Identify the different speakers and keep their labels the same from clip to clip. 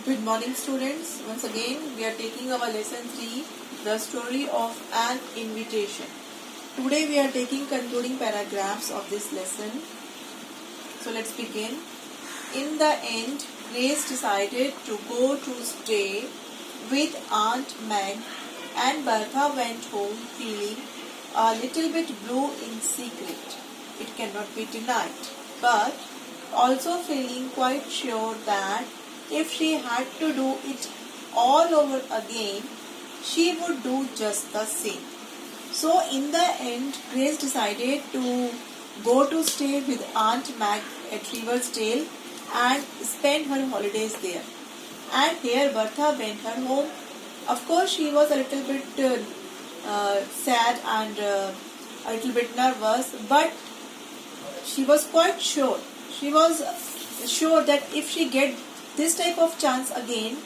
Speaker 1: Good morning, students. Once again, we are taking our lesson 3, the story of an invitation. Today, we are taking concluding paragraphs of this lesson. So, let's begin. In the end, Grace decided to go to stay with Aunt Meg, and Bertha went home feeling a little bit blue in secret. It cannot be denied, but also feeling quite sure that if she had to do it all over again, she would do just the same. So in the end, Grace decided to go to stay with Aunt Mag at Riversdale and spend her holidays there. And here Bertha went her home. Of course, she was a little bit sad and a little bit nervous, but she was quite sure. She was sure that if she get this type of chance again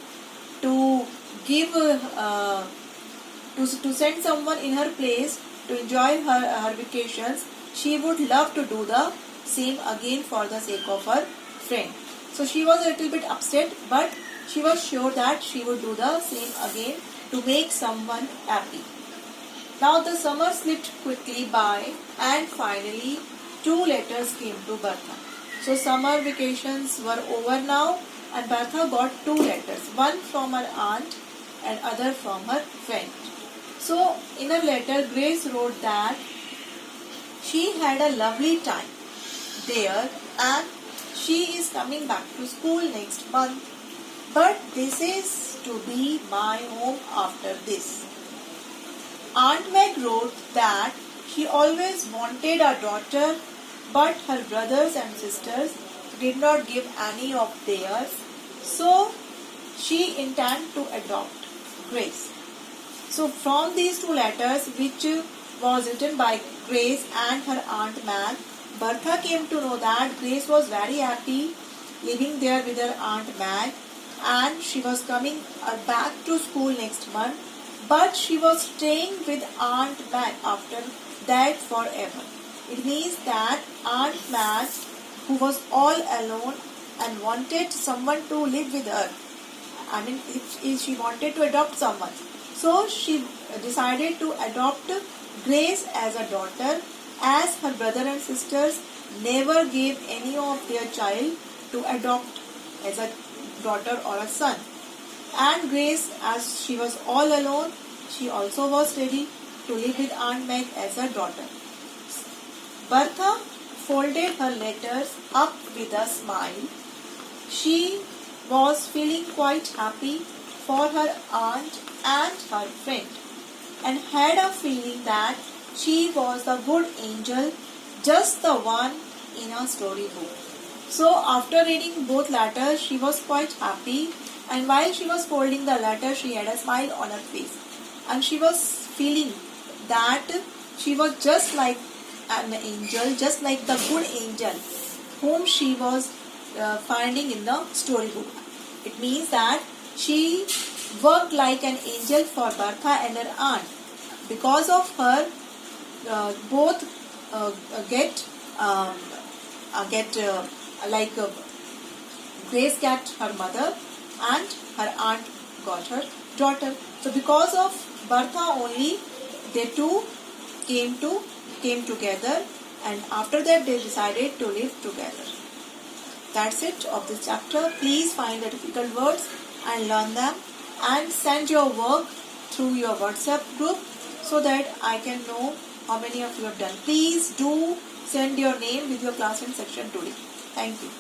Speaker 1: to give to send someone in her place to enjoy her vacations, she would love to do the same again for the sake of her friend. So she was a little bit upset, but she was sure that she would do the same again to make someone happy. Now the summer slipped quickly by, and finally 2 letters came to Bertha. So summer vacations were over now, and Bertha got 2 letters, one from her aunt and other from her friend. So in her letter, Grace wrote that she had a lovely time there and she is coming back to school next month, but this is to be my home after this. Aunt Meg wrote that she always wanted a daughter, but her brothers and sisters did not give any of theirs, so she intended to adopt Grace. So from these 2 letters, which was written by Grace and her Aunt Mag, Bertha came to know that Grace was very happy living there with her Aunt Mag, and she was coming back to school next month, but she was staying with Aunt Mag after that forever. It means that Aunt Mag, who was all alone and wanted someone to live with her, if she wanted to adopt someone, so she decided to adopt Grace as a daughter, as her brother and sisters never gave any of their child to adopt as a daughter or a son. And Grace, as she was all alone, she also was ready to live with Aunt Meg as a daughter. Bertha folded her letters up with a smile. She was feeling quite happy for her aunt and her friend, and had a feeling that she was the good angel, just the one in a storybook. So after reading both letters, she was quite happy, and while she was folding the letter, she had a smile on her face, and she was feeling that she was just like an angel, just like the good angel whom she was finding in the storybook. It means that she worked like an angel for Bertha and her aunt. Because of her, both Grace got her mother and her aunt got her daughter. So because of Bertha only, they two came together, and after that they decided to live together. That's it of this chapter. Please find the difficult words and learn them, and send your work through your WhatsApp group so that I can know how many of you have done. Please do send your name with your class and section today. Thank you.